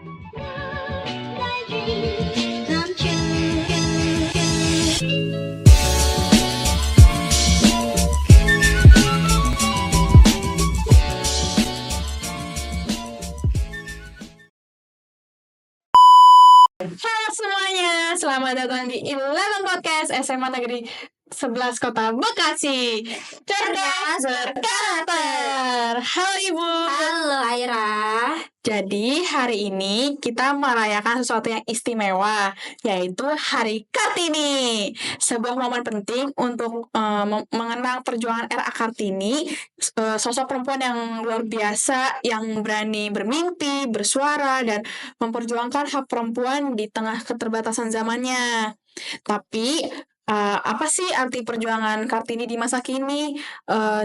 My dreams come true. Halo semuanya, selamat datang di Eleven Podcast SMA Negeri 11 Kota Bekasi. Cerdas berkarakter. Halo Ibu. Halo Aira. Jadi hari ini kita merayakan sesuatu yang istimewa, yaitu Hari Kartini. Sebuah momen penting untuk mengenang perjuangan R.A. Kartini, sosok perempuan yang luar biasa, yang berani bermimpi, bersuara, dan memperjuangkan hak perempuan di tengah keterbatasan zamannya. Tapi apa sih arti perjuangan Kartini di masa kini?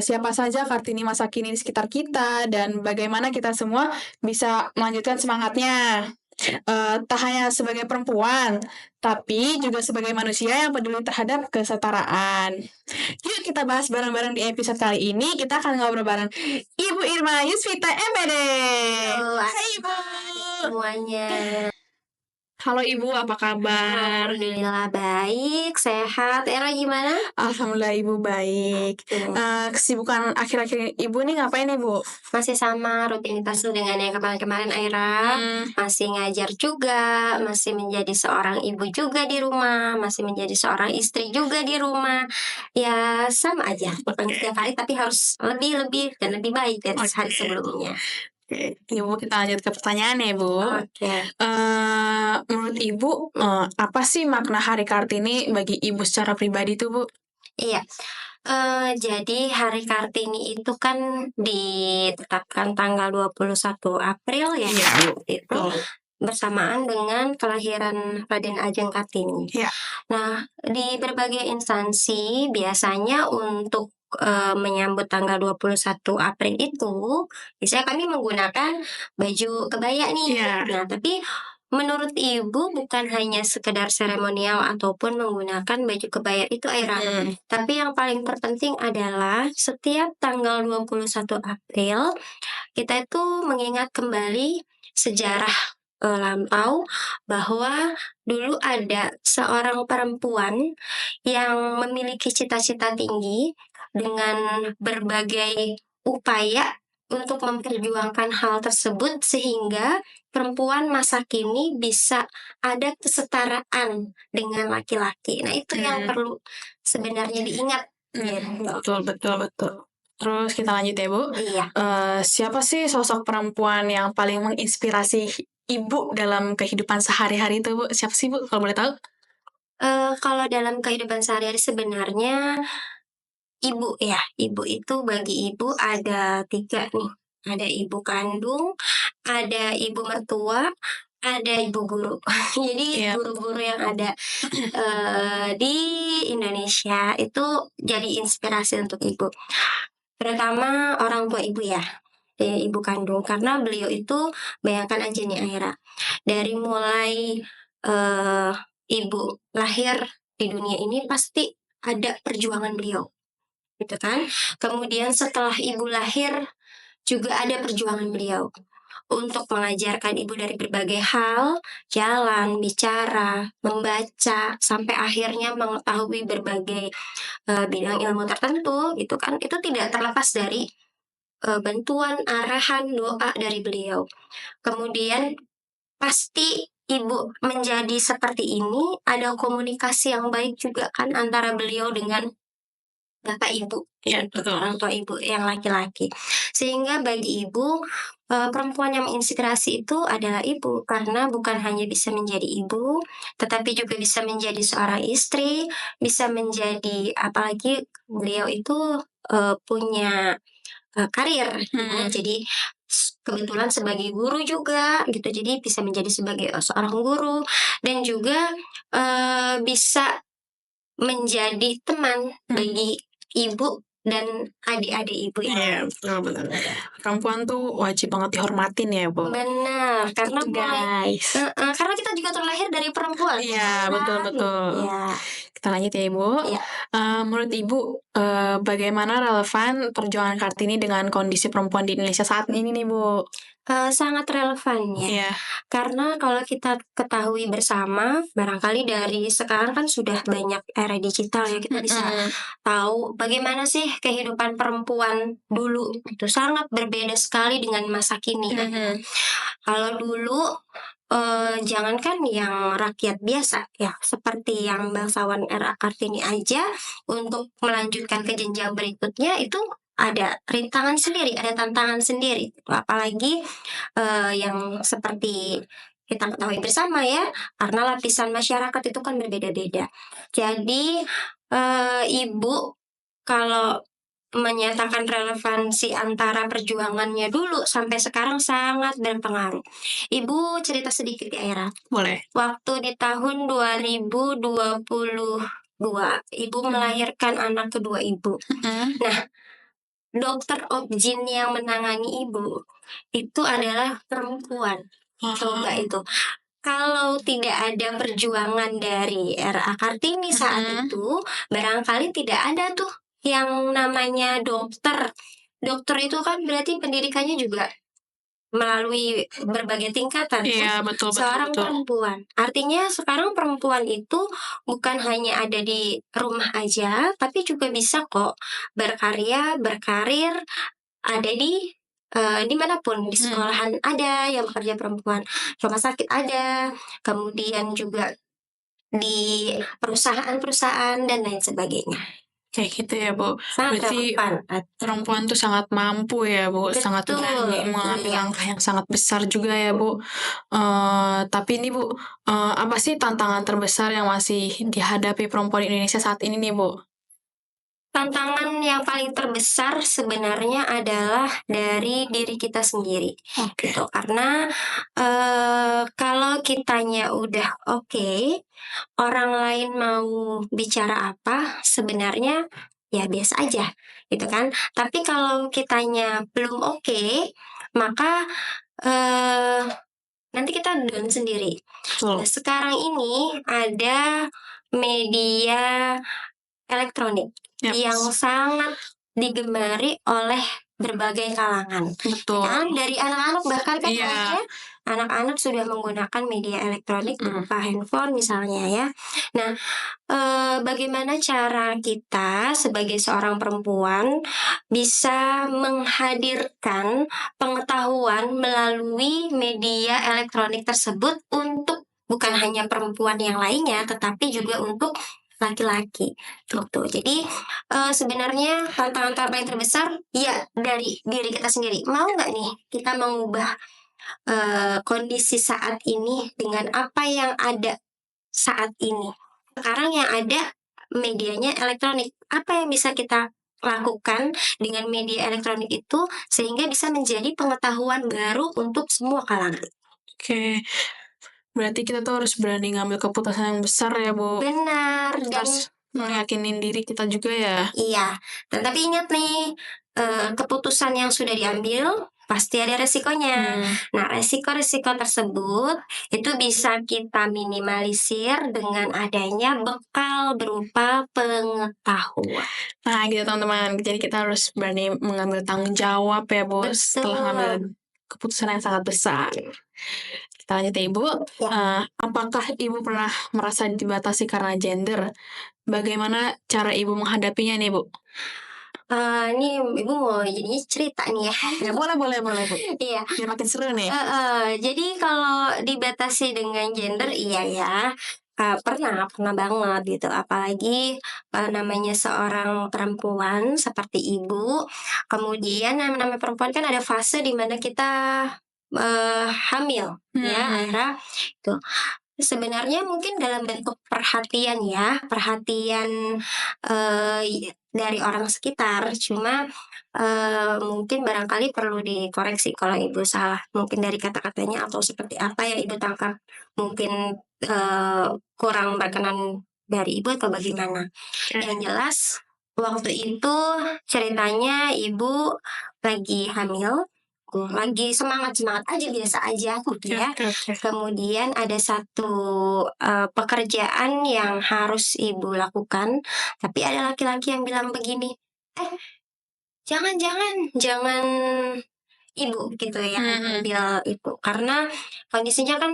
Siapa saja Kartini masa kini di sekitar kita, dan bagaimana kita semua bisa melanjutkan semangatnya. Tak hanya sebagai perempuan, tapi juga sebagai manusia yang peduli terhadap kesetaraan. Yuk kita bahas bareng-bareng di episode kali ini. Kita akan ngobrol bareng Ibu Irma Yusvita MPD. Hai Ibu. Semuanya. Halo Ibu, apa kabar? Alhamdulillah baik, sehat. Era gimana? Alhamdulillah Ibu baik. Kesibukan akhir-akhir Ibu nih ngapain Ibu? Masih sama rutinitas dengan yang kemarin-kemarin Aira. Masih ngajar juga, masih menjadi seorang ibu juga di rumah, masih menjadi seorang istri juga di rumah. Ya sama aja, bukan setiap hari tapi harus lebih dan lebih baik dari hari sebelumnya. Oke, Ibu kita lanjut ke pertanyaan ya Bu. Oke. Menurut Ibu, apa sih makna Hari Kartini bagi Ibu secara pribadi tuh Bu? Iya. Jadi Hari Kartini itu kan ditetapkan tanggal 21 April ya. Iya. Itu bersamaan dengan kelahiran Raden Ajeng Kartini. Iya. Nah, di berbagai instansi biasanya untuk menyambut tanggal 21 April itu, biasanya kami menggunakan baju kebaya nih. Iya. Nah, tapi menurut Ibu bukan hanya sekedar seremonial ataupun menggunakan baju kebaya itu Aira. Tapi yang paling terpenting adalah setiap tanggal 21 April kita itu mengingat kembali sejarah lampau bahwa dulu ada seorang perempuan yang memiliki cita-cita tinggi dengan berbagai upaya untuk memperjuangkan hal tersebut sehingga perempuan masa kini bisa ada kesetaraan dengan laki-laki. Nah, itu yang perlu sebenarnya diingat. Betul. Terus kita lanjut ya Bu. Iya. Siapa sih sosok perempuan yang paling menginspirasi Ibu dalam kehidupan sehari-hari itu Bu? Siapa sih Bu kalau boleh tahu? Kalau dalam kehidupan sehari-hari sebenarnya ibu ya. Ibu itu bagi ibu ada 3 nih. Ada ibu kandung, ada ibu mertua, ada ibu guru. Jadi guru-guru yang ada di Indonesia itu jadi inspirasi untuk ibu. Terutama orang tua ibu ya, ibu kandung, karena beliau itu bayangkan aja nih Aira, dari mulai ibu lahir di dunia ini pasti ada perjuangan beliau, gitu kan? Kemudian setelah ibu lahir juga ada perjuangan beliau untuk mengajarkan ibu dari berbagai hal, jalan, bicara, membaca, sampai akhirnya mengetahui berbagai bidang ilmu tertentu, gitu kan? Itu tidak terlepas dari bantuan, arahan, doa dari beliau. Kemudian pasti ibu menjadi seperti ini ada komunikasi yang baik juga kan antara beliau dengan bapak ibu, orang tua ibu yang laki-laki. Sehingga bagi ibu, perempuan yang menginspirasi itu adalah ibu, karena bukan hanya bisa menjadi ibu, tetapi juga bisa menjadi seorang istri, bisa menjadi, apalagi beliau itu punya karir, ya. Jadi kebetulan sebagai guru juga, gitu. Jadi bisa menjadi sebagai seorang guru dan juga bisa menjadi teman bagi ibu dan adik-adik ibu. Iya, betul. Perempuan tuh wajib banget dihormatin ya Bu. Benar, karena guys. karena kita juga terlahir dari perempuan. Iya, betul. Ya. Kita lanjut ya Ibu. Iya. Menurut Ibu, bagaimana relevan perjuangan Kartini dengan kondisi perempuan di Indonesia saat ini nih Bu? Sangat relevan ya. Iya. Karena kalau kita ketahui bersama, barangkali dari sekarang kan sudah banyak era digital ya, kita bisa tahu bagaimana sih kehidupan perempuan dulu. Itu sangat berbeda sekali dengan masa kini. Kalau dulu jangankan yang rakyat biasa ya, seperti yang bangsawan RA Kartini aja untuk melanjutkan ke jenjang berikutnya itu ada rintangan sendiri, ada tantangan sendiri. Apalagi yang seperti kita ketahui bersama ya, karena lapisan masyarakat itu kan berbeda-beda. Jadi ibu kalau menyatakan relevansi antara perjuangannya dulu sampai sekarang sangat berpengaruh. Ibu cerita sedikit ya Era. Boleh. Waktu di tahun 2022, ibu melahirkan anak kedua ibu. Nah, dokter objin yang menangani ibu itu adalah perempuan. Coba itu. Kalau tidak ada perjuangan dari RA Kartini saat itu, barangkali tidak ada tuh yang namanya dokter. Dokter itu kan berarti pendidikannya juga melalui berbagai tingkatan. Iya, betul. Seorang perempuan. Artinya sekarang perempuan itu bukan hanya ada di rumah aja, tapi juga bisa kok berkarya, berkarir, ada di dimanapun, di sekolahan ada yang bekerja perempuan, rumah sakit ada, kemudian juga di perusahaan-perusahaan dan lain sebagainya. Kayak gitu ya Bu. Sangat Berarti relevan. perempuan tuh sangat mampu ya Bu, sangat Betul, berani mengambil iya. langkah yang sangat besar juga ya Bu. Tapi ini Bu, apa sih tantangan terbesar yang masih dihadapi perempuan Indonesia saat ini nih Bu? Tantangan yang paling terbesar sebenarnya adalah dari diri kita sendiri. Oke. Gitu. Karena kalau kitanya udah oke, orang lain mau bicara apa sebenarnya ya biasa aja, gitu kan. Tapi kalau kitanya belum oke, maka nanti kita down sendiri. Betul. Nah, sekarang ini ada media elektronik Yap. yang sangat digemari oleh berbagai kalangan. Betul. Kan dari anak-anak bahkan kan Iya. ya, anak-anak sudah menggunakan media elektronik berupa handphone misalnya ya. Nah, bagaimana cara kita sebagai seorang perempuan bisa menghadirkan pengetahuan melalui media elektronik tersebut untuk bukan hanya perempuan yang lainnya, tetapi juga untuk laki-laki gitu. Jadi sebenarnya tantangan terpaling terbesar ya dari diri kita sendiri. Mau nggak nih kita mengubah kondisi saat ini dengan apa yang ada saat ini? Sekarang yang ada medianya elektronik. Apa yang bisa kita lakukan dengan media elektronik itu sehingga bisa menjadi pengetahuan baru untuk semua kalangan? Oke. Berarti kita tuh harus berani ngambil keputusan yang besar ya Bu. Benar. Dan Harus meyakinin diri kita juga ya. iya, tetapi ingat nih, keputusan yang sudah diambil pasti ada resikonya. Nah, resiko-resiko tersebut itu bisa kita minimalisir dengan adanya bekal berupa pengetahuan. Nah gitu teman-teman, jadi kita harus berani mengambil tanggung jawab ya Bu, setelah Betul. ngambil keputusan yang sangat besar. Kita lanjut ya Ibu. Apakah Ibu pernah merasa dibatasi karena gender? Bagaimana cara Ibu menghadapinya nih Bu? Ini Ibu mau jadinya cerita nih ya. Ya boleh Bu. Iya. Biar makin seru nih. Jadi kalau dibatasi dengan gender iya ya. Pernah banget gitu. Apalagi namanya seorang perempuan seperti ibu. Kemudian namanya perempuan kan ada fase di mana kita hamil ya, akhirnya itu sebenarnya mungkin dalam bentuk perhatian ya, perhatian dari orang sekitar. Cuma mungkin barangkali perlu dikoreksi kalau ibu salah, mungkin dari kata-katanya atau seperti apa yang ibu tangkap mungkin kurang berkenan dari ibu atau bagaimana. Yang jelas waktu itu ceritanya ibu lagi hamil gitu. Lagi semangat-semangat aja, biasa aja gitu Oke, ya. oke, oke. Kemudian ada satu, pekerjaan yang harus ibu lakukan, tapi ada laki-laki yang bilang begini, "Eh, jangan ibu," gitu yang Mhm. ambil itu, karena kondisinya kan,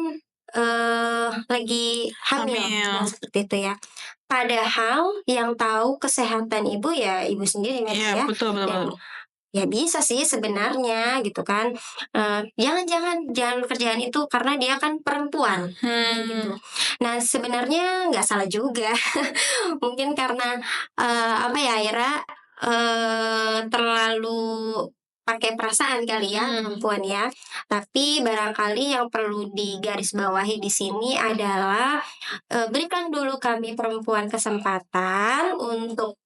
lagi hamil, Hamil. nah seperti itu ya. Padahal yang tahu kesehatan ibu ya ibu sendiri memang Iya, ya, betul, betul, dan betul. ya bisa sih sebenarnya gitu kan, jangan kerjaan itu karena dia kan perempuan, gitu. Hmm. Nah sebenarnya nggak salah juga, mungkin karena, apa ya, Ira, terlalu pakai perasaan kali ya Mhm. perempuan ya. Tapi barangkali yang perlu digarisbawahi di sini adalah, berikan dulu kami perempuan kesempatan untuk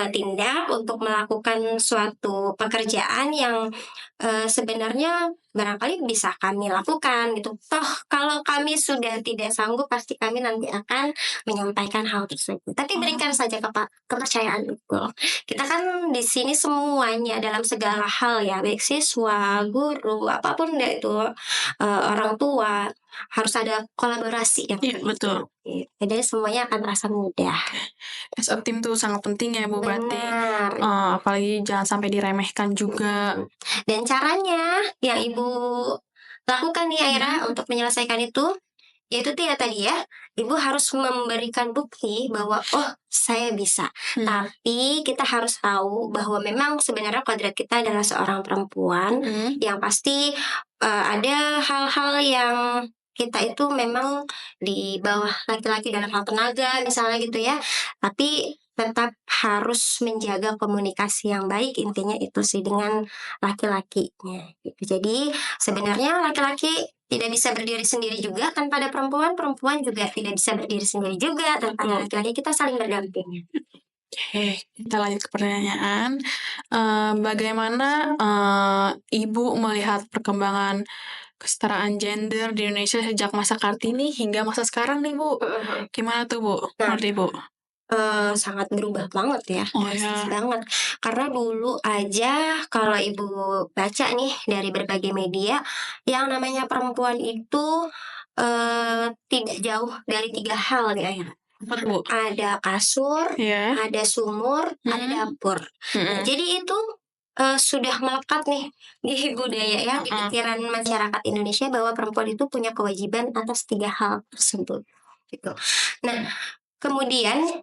tindak untuk melakukan suatu pekerjaan yang, sebenarnya barangkali bisa kami lakukan gitu. Toh kalau kami sudah tidak sanggup pasti kami nanti akan menyampaikan hal tersebut. Tapi berikan saja kepercayaan itu. Kita kan di sini semuanya dalam segala hal ya, baik siswa, guru, apapun deh itu, orang tua, harus ada kolaborasi yang Iya, betul. gitu. Jadi semuanya akan terasa mudah. As a team tuh sangat penting ya, Bu, berarti. Benar. Apalagi jangan sampai diremehkan juga. Dan caranya yang Ibu lakukan nih Aira Mhm. untuk menyelesaikan itu, yaitu ya tadi ya, Ibu harus memberikan bukti bahwa, "Oh, saya bisa." Hmm. Tapi kita harus tahu bahwa memang sebenarnya kodrat kita adalah seorang perempuan, Mhm. yang pasti, ada hal-hal yang kita itu memang di bawah laki-laki dalam hal tenaga misalnya gitu ya, tapi tetap harus menjaga komunikasi yang baik, intinya itu sih dengan laki-lakinya gitu. Jadi sebenarnya laki-laki tidak bisa berdiri sendiri juga tanpa ada perempuan, perempuan juga tidak bisa berdiri sendiri juga tanpa ada Betul. laki-laki, kita saling berdampingan. Oke, kita lanjut ke pertanyaan. Bagaimana Ibu melihat perkembangan kesetaraan gender di Indonesia sejak masa Kartini hingga masa sekarang nih, Bu? Gimana tuh, Bu, Nah, menurut Ibu? sangat berubah banget ya, Oh drastis ya. banget. Karena dulu aja kalau Ibu baca nih dari berbagai media, yang namanya perempuan itu, tidak jauh dari 3 hal nih, Ayah. Apa tuh, Bu? Ada kasur, Ya. ada sumur, ada Mhm. dapur. Nah, Mhm. jadi itu, sudah melekat nih di budaya ya, di Heeh. pikiran masyarakat Indonesia bahwa perempuan itu punya kewajiban atas 3 hal tersebut, gitu. Nah, kemudian,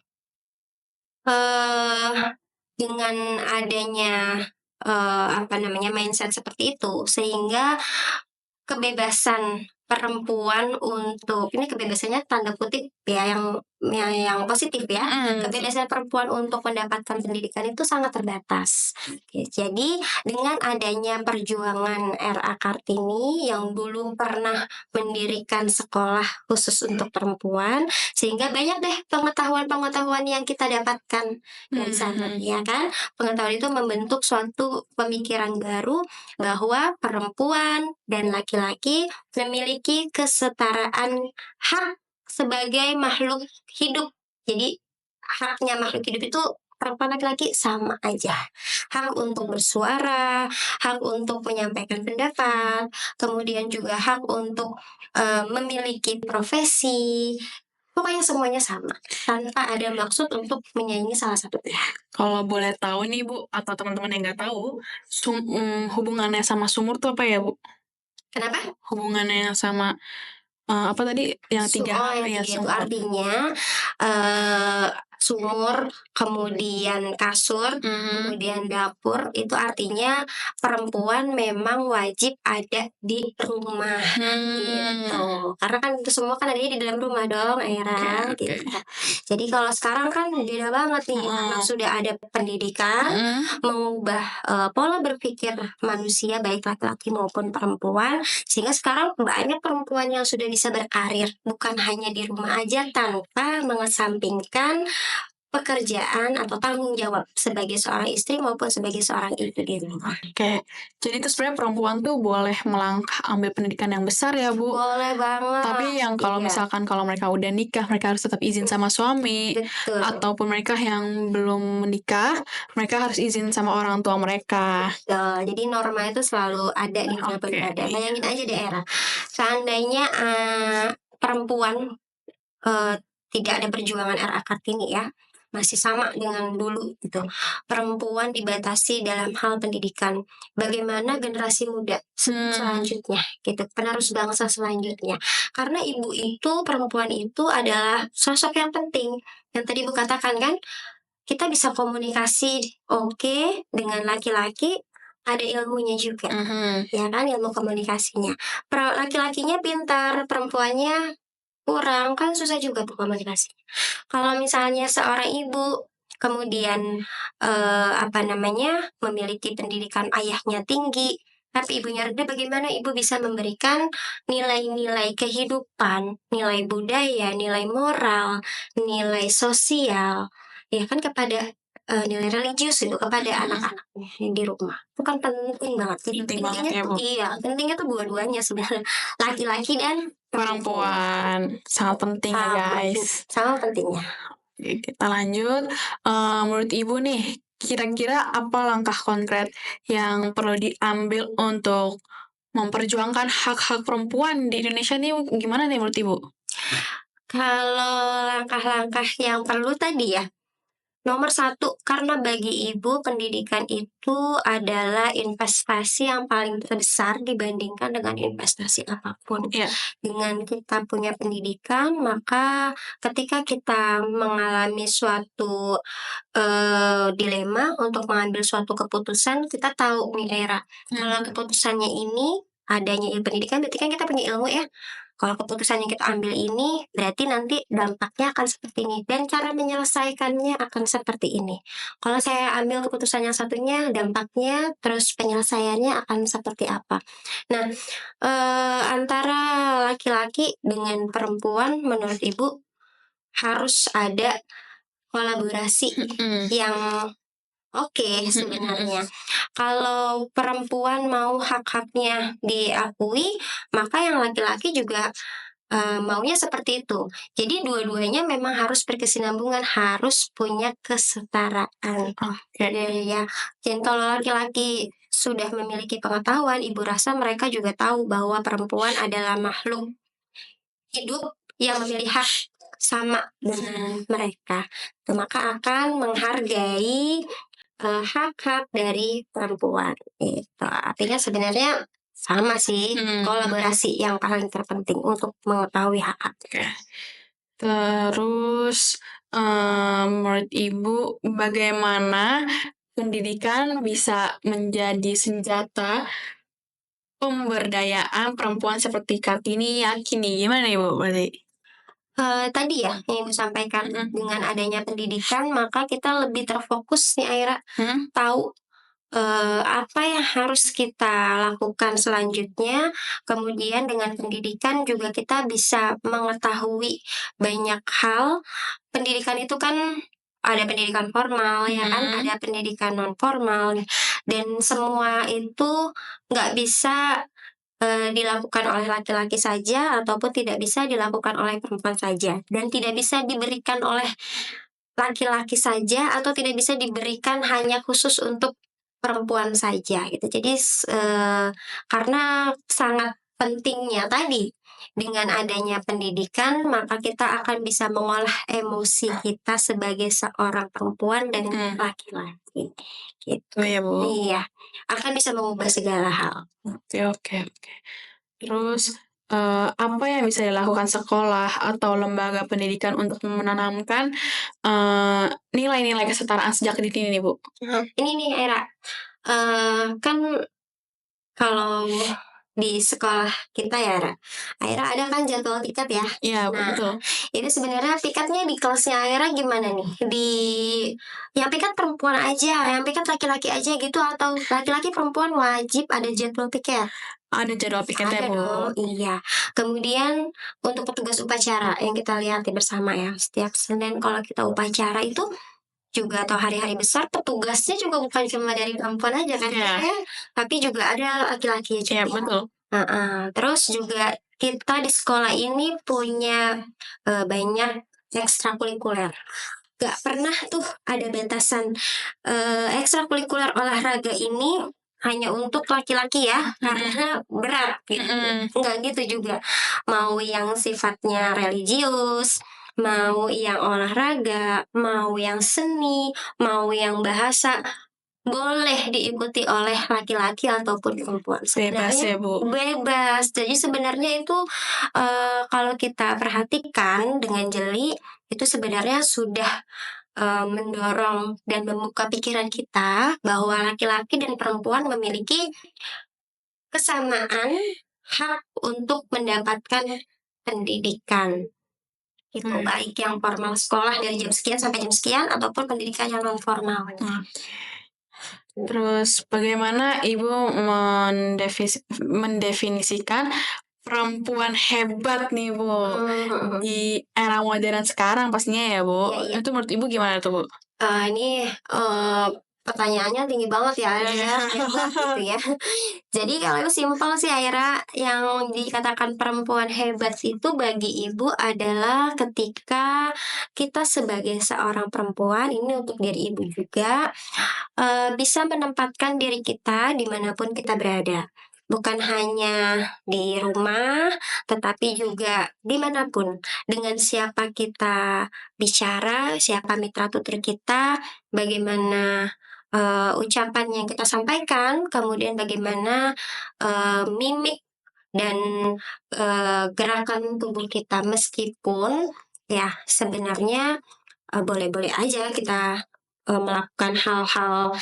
eee, dengan adanya, apa namanya, mindset seperti itu, sehingga kebebasan perempuan untuk ini kebebasannya tanda kutip ya yang positif ya, Mhm. kebebasan perempuan untuk mendapatkan pendidikan itu sangat terbatas. Oke, jadi dengan adanya perjuangan R.A. Kartini yang dulu pernah mendirikan sekolah khusus untuk perempuan, sehingga banyak deh pengetahuan-pengetahuan yang kita dapatkan dari sana, Mhm. ya kan? Pengetahuan itu membentuk suatu pemikiran baru bahwa perempuan dan laki-laki memiliki kesetaraan hak sebagai makhluk hidup. Jadi haknya makhluk hidup itu perempuan laki-laki sama aja. Hak untuk bersuara, hak untuk menyampaikan pendapat, kemudian juga hak untuk memiliki profesi. Pokoknya semuanya sama, tanpa ada maksud untuk menyaingi salah satu pihak. Kalau boleh tahu nih, Bu, atau teman-teman yang nggak tahu, hubungannya sama sumur tuh apa ya, Bu? Kenapa? Hubungannya sama, apa tadi yang 3 Oh, hal yang ya, 3 itu sumur. artinya, eee, sumur, kemudian kasur, Mhm. kemudian dapur, itu artinya perempuan memang wajib ada di rumah, gitu. Karena kan itu semua kan adanya di dalam rumah dong, Oke, Era, oke. gitu. Jadi kalau sekarang kan beda banget nih, karena Heeh. sudah ada pendidikan, Mhm. mengubah, pola berpikir manusia baik laki-laki maupun perempuan, sehingga sekarang banyak perempuan yang sudah bisa berkarir, bukan hanya di rumah aja tanpa mengesampingkan pekerjaan atau tanggung jawab sebagai seorang istri maupun sebagai seorang ibu di rumah. Oke, jadi itu sebenarnya perempuan tuh boleh melangkah ambil pendidikan yang besar ya, Bu. Boleh banget. Tapi yang kalau Iya, misalkan kalau mereka udah nikah, mereka harus tetap izin sama suami. betul. Ataupun mereka yang belum menikah, mereka harus izin sama orang tua mereka. Betul. Jadi norma itu selalu ada di mana pun Oke, berada. iya. Bayangin aja daerah. Seandainya perempuan tidak ada perjuangan RA Kartini ya, masih sama dengan dulu gitu. Perempuan dibatasi dalam hal pendidikan. Bagaimana generasi muda selanjutnya gitu, penerus bangsa selanjutnya. Karena ibu itu, perempuan itu adalah sosok yang penting. Yang tadi Bu katakan kan, kita bisa komunikasi oke dengan laki-laki, ada ilmunya juga. Ya kan, ilmu komunikasinya. Laki-lakinya pintar, perempuannya kurang, kan susah juga tuh komunikasi. Kalau misalnya seorang ibu kemudian memiliki pendidikan ayahnya tinggi, tapi ibunya rendah, bagaimana ibu bisa memberikan nilai-nilai kehidupan, nilai budaya, nilai moral, nilai sosial, ya kan kepada nilai religius itu kepada anak-anaknya yang di rumah. Itu kan penting banget. Jadi Penting banget pentingnya ya, Bu. iya, pentingnya tuh dua-duanya sebenarnya, laki-laki dan Perempuan sangat penting ya, guys. Sangat pentingnya. Oke, kita lanjut. Menurut Ibu nih, kira-kira apa langkah konkret yang perlu diambil untuk memperjuangkan hak-hak perempuan di Indonesia nih, gimana nih menurut Ibu? Kalau langkah-langkah yang perlu tadi ya, nomor satu, karena bagi ibu pendidikan itu adalah investasi yang paling terbesar dibandingkan dengan investasi apapun. Iya. Dengan kita punya pendidikan, maka ketika kita mengalami suatu dilema untuk mengambil suatu keputusan, kita tahu nih Era, kalau keputusannya ini adanya ilmu pendidikan, berarti kan kita punya ilmu ya. Kalau keputusan yang kita ambil ini, berarti nanti dampaknya akan seperti ini dan cara menyelesaikannya akan seperti ini. Kalau saya ambil keputusan yang satunya, dampaknya terus penyelesaiannya akan seperti apa. Nah, antara laki-laki dengan perempuan menurut Ibu harus ada kolaborasi yang oke sebenarnya. Kalau perempuan mau hak-haknya diakui, maka yang laki-laki juga maunya seperti itu. Jadi dua-duanya memang harus berkesinambungan, harus punya kesetaraan. Oke. Ya. Dan kalau laki-laki sudah memiliki pengetahuan, Ibu rasa mereka juga tahu bahwa perempuan adalah makhluk hidup yang memiliki hak sama dengan mereka. Maka akan menghargai hak-hak dari perempuan. Itu artinya sebenarnya sama sih, kolaborasi yang paling terpenting untuk mengetahui hak-hak. Oke. Terus menurut Ibu bagaimana pendidikan bisa menjadi senjata pemberdayaan perempuan seperti Kartini yakini? Gimana Ibu berarti? Tadi ya yang Ibu sampaikan, dengan adanya pendidikan maka kita lebih terfokus nih Aira, tahu apa yang harus kita lakukan selanjutnya. Kemudian dengan pendidikan juga kita bisa mengetahui banyak hal. Pendidikan itu kan ada pendidikan formal ya kan, ada pendidikan non formal, dan semua itu nggak bisa dilakukan oleh laki-laki saja ataupun tidak bisa dilakukan oleh perempuan saja, dan tidak bisa diberikan oleh laki-laki saja atau tidak bisa diberikan hanya khusus untuk perempuan saja gitu. Jadi karena sangat pentingnya tadi dengan adanya pendidikan, maka kita akan bisa mengolah emosi kita sebagai seorang perempuan dan laki-laki gitu. Oh ya Bu. Iya, akan bisa mengubah segala hal. Oke. Terus apa yang bisa dilakukan sekolah atau lembaga pendidikan untuk menanamkan nilai-nilai kesetaraan sejak dini nih Bu? Ini nih Era, kan kalau di sekolah kita ya Era ada kan jadwal tiket ya. Iya Nah, betul. Itu sebenarnya pikatnya di kelasnya Aira gimana nih? Yang pikat perempuan aja, yang pikat laki-laki aja gitu, atau laki-laki perempuan wajib ada jadwal piket? Ada jadwal piketnya, Ada Bu. dong, iya. Kemudian untuk petugas upacara yang kita lihat bersama ya, setiap Senin kalau kita upacara itu juga, atau hari-hari besar, petugasnya juga bukan cuma dari perempuan aja kan Iya. ya, tapi juga ada laki-laki Iya, juga. betul. Terus juga kita di sekolah ini punya banyak ekstrakurikuler. Gak pernah tuh ada batasan ekstrakurikuler olahraga ini hanya untuk laki-laki ya, karena berat gitu. Enggak gitu juga. Mau yang sifatnya religius, mau yang olahraga, mau yang seni, mau yang bahasa, boleh diikuti oleh laki-laki ataupun perempuan. Bebas Sebenarnya ya, Bu. bebas. Jadi sebenarnya itu kalau kita perhatikan dengan jeli, itu sebenarnya sudah mendorong dan membuka pikiran kita bahwa laki-laki dan perempuan memiliki kesamaan hak untuk mendapatkan pendidikan. Itu baik yang formal sekolah dari jam sekian sampai jam sekian, ataupun pendidikan yang non formal. Terus bagaimana Ibu mendefinisikan perempuan hebat nih, Bu? Di era modern sekarang pastinya ya, Bu. Iya. Itu menurut Ibu gimana tuh, Bu? Ini pertanyaannya tinggi banget ya, Aira ya, hebat gitu ya. Jadi kalau itu simpel sih Aira, yang dikatakan perempuan hebat itu bagi ibu adalah ketika kita sebagai seorang perempuan, ini untuk diri ibu juga, bisa menempatkan diri kita dimanapun kita berada. Bukan hanya di rumah, tetapi juga dimanapun. Dengan siapa kita bicara, siapa mitra tutur kita, bagaimana ucapan yang kita sampaikan, kemudian bagaimana mimik dan gerakan tubuh kita, meskipun ya sebenarnya boleh-boleh aja kita melakukan hal-hal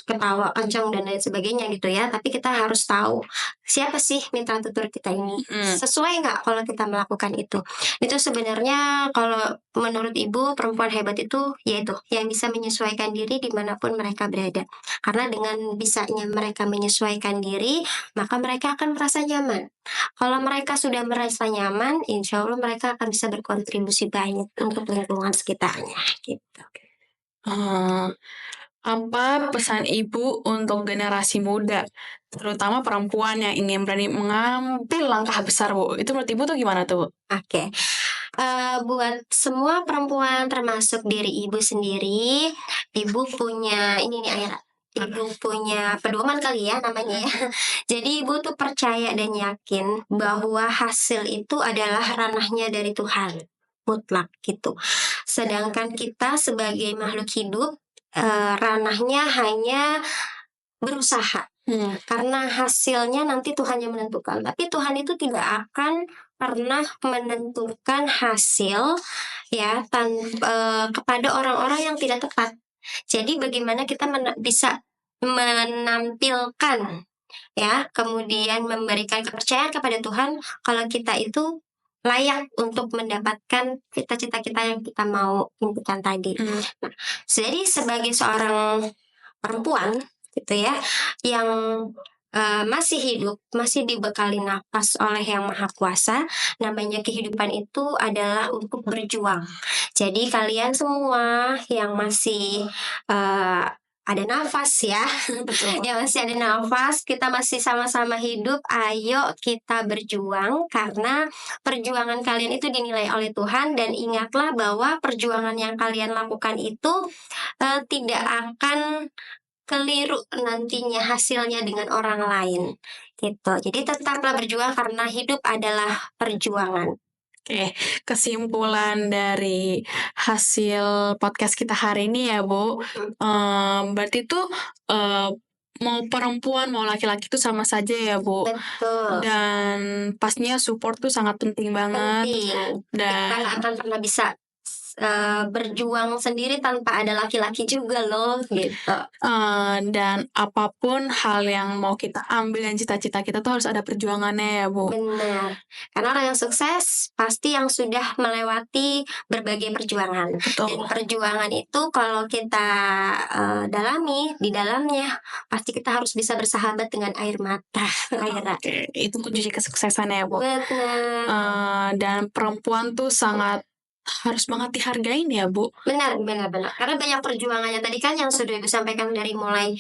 ketawa kencang dan lain sebagainya gitu ya, tapi kita harus tahu siapa sih mitra tutur kita ini, sesuai nggak kalau kita melakukan itu. Itu sebenarnya kalau menurut ibu, perempuan hebat itu yaitu yang bisa menyesuaikan diri dimanapun mereka berada, karena dengan bisanya mereka menyesuaikan diri, maka mereka akan merasa nyaman. Kalau mereka sudah merasa nyaman, insya Allah mereka akan bisa berkontribusi banyak untuk lingkungan sekitarnya gitu. Apa pesan Ibu untuk generasi muda, terutama perempuan yang ingin berani mengambil langkah besar, Bu? Itu menurut Ibu tuh gimana tuh, Bu? Oke. Buat semua perempuan termasuk diri ibu sendiri, ibu punya ini nih Aira, ibu punya pedoman kali ya namanya ya. Jadi ibu tuh percaya dan yakin bahwa hasil itu adalah ranahnya dari Tuhan, mutlak gitu. Sedangkan kita sebagai makhluk hidup, ranahnya hanya berusaha. Karena hasilnya nanti Tuhan yang menentukan. Tapi Tuhan itu tidak akan pernah menentukan hasil ya kepada orang-orang yang tidak tepat. Jadi bagaimana kita bisa menampilkan ya, kemudian memberikan kepercayaan kepada Tuhan kalau kita itu layak untuk mendapatkan cita-cita kita yang kita mau impikan tadi. Nah, jadi sebagai seorang perempuan gitu ya, yang masih hidup, masih dibekali nafas oleh Yang Maha Kuasa, namanya kehidupan itu adalah untuk berjuang. Jadi kalian semua yang masih ada nafas ya, yang masih ada nafas, kita masih sama-sama hidup, ayo kita berjuang, karena perjuangan kalian itu dinilai oleh Tuhan, dan ingatlah bahwa perjuangan yang kalian lakukan itu tidak akan keliru nantinya hasilnya dengan orang lain gitu. Jadi tetaplah berjuang karena hidup adalah perjuangan. Oke, kesimpulan dari hasil podcast kita hari ini ya, Bu. Berarti tuh mau perempuan mau laki-laki itu sama saja ya, Bu. Betul. Dan pastinya support tuh sangat penting banget. Penting. Kita Dan nggak akan pernah bisa berjuang sendiri tanpa ada laki-laki juga loh gitu. Dan apapun hal yang mau kita ambil dan cita-cita kita tuh harus ada perjuangannya ya Bu. Benar. Karena orang yang sukses pasti yang sudah melewati berbagai perjuangan. Dan Betul. perjuangan itu kalau kita dalami di dalamnya pasti kita harus bisa bersahabat dengan air mata. Aira. Oke, itu kunci kesuksesannya ya Bu. Benar. Dan perempuan tuh sangat harus banget dihargain ya Bu. Benar. Karena banyak perjuangannya tadi kan yang sudah Ibu sampaikan dari mulai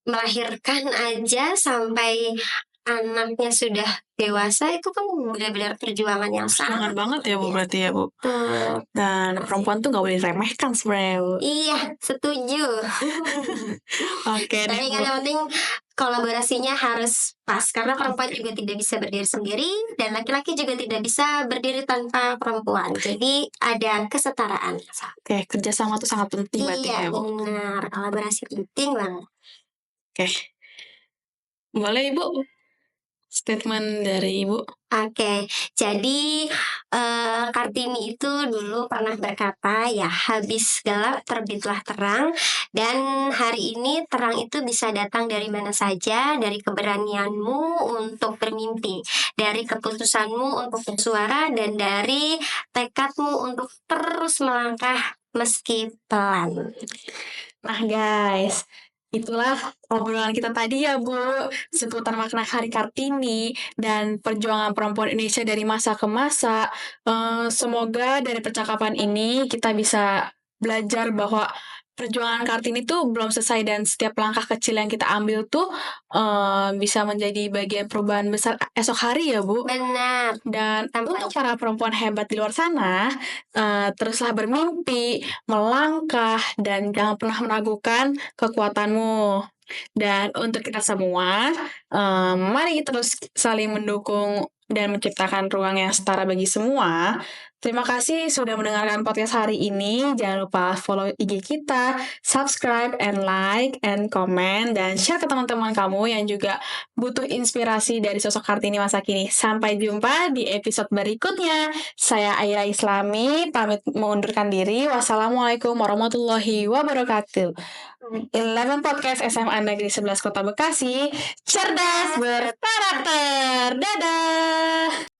melahirkan aja sampai anaknya sudah dewasa itu kan benar-benar perjuangan yang Perjuangan sangat banget ya Bu berarti ya Bu. betul. Dan perempuan tuh nggak boleh diremehkan sebenarnya Bu. Iya, setuju. Oke deh Tapi Bu. kan yang penting kolaborasinya harus pas karena perempuan juga tidak bisa berdiri sendiri dan laki-laki juga tidak bisa berdiri tanpa perempuan. Jadi ada kesetaraan. Oke, kerjasama tuh sangat penting berarti Iya, ya Bu. benar. Kolaborasi penting banget. Oke, boleh Ibu statement dari Ibu. Oke, jadi Kartini itu dulu pernah berkata ya habis gelap terbitlah terang dan hari ini terang itu bisa datang dari mana saja, dari keberanianmu untuk bermimpi, dari keputusanmu untuk bersuara dan dari tekadmu untuk terus melangkah meski pelan. Nah guys, itulah obrolan kita tadi ya Bu, seputar makna Hari Kartini dan perjuangan perempuan Indonesia dari masa ke masa. Semoga dari percakapan ini kita bisa belajar bahwa perjuangan Kartini tuh belum selesai dan setiap langkah kecil yang kita ambil tuh bisa menjadi bagian perubahan besar esok hari ya Bu. Benar. Dan Sampai. untuk para perempuan hebat di luar sana, teruslah bermimpi, melangkah, dan jangan pernah meragukan kekuatanmu. Dan untuk kita semua, mari terus saling mendukung dan menciptakan ruang yang setara bagi semua. Terima kasih sudah mendengarkan podcast hari ini. Jangan lupa follow IG kita, subscribe, and like, and comment, dan share ke teman-teman kamu yang juga butuh inspirasi dari sosok Kartini masa kini. Sampai jumpa di episode berikutnya. Saya Aira Islami, pamit mengundurkan diri. Wassalamualaikum warahmatullahi wabarakatuh. 11 Podcast SMA Negeri 11 Kota Bekasi. Cerdas berkarakter. Dadah!